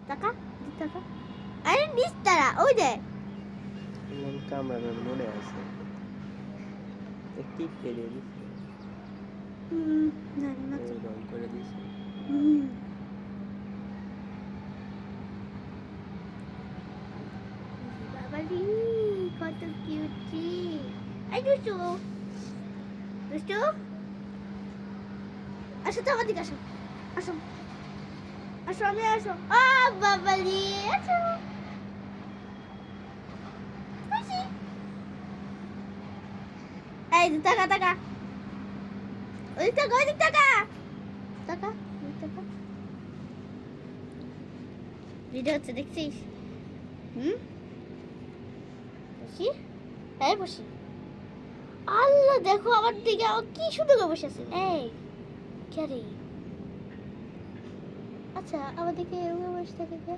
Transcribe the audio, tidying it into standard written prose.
টাকা টাকা আরে নিস তারা ওই দে কামড়ানোর মনে আছে টিপ ফেলে দিছে জানি না তো। রং করে দিছে হুম বাবালি কত কিউটি এই দুষ্টু দুষ্টু আসো তো আমাদের আসো আসো আসো আমি আসো বাবালি আসো আসি এই টাকা টাকা ওই টাকা ওই টাকা টাকা ওই টাকা ভিডিও হচ্ছে দেখছিস বসি এই বসি আল্লাহ দেখো আমার দিকে কি সুন্দর করে বসে আছে এই কে রে আচ্ছা আমার দিকে এরকম বসে থাকে কে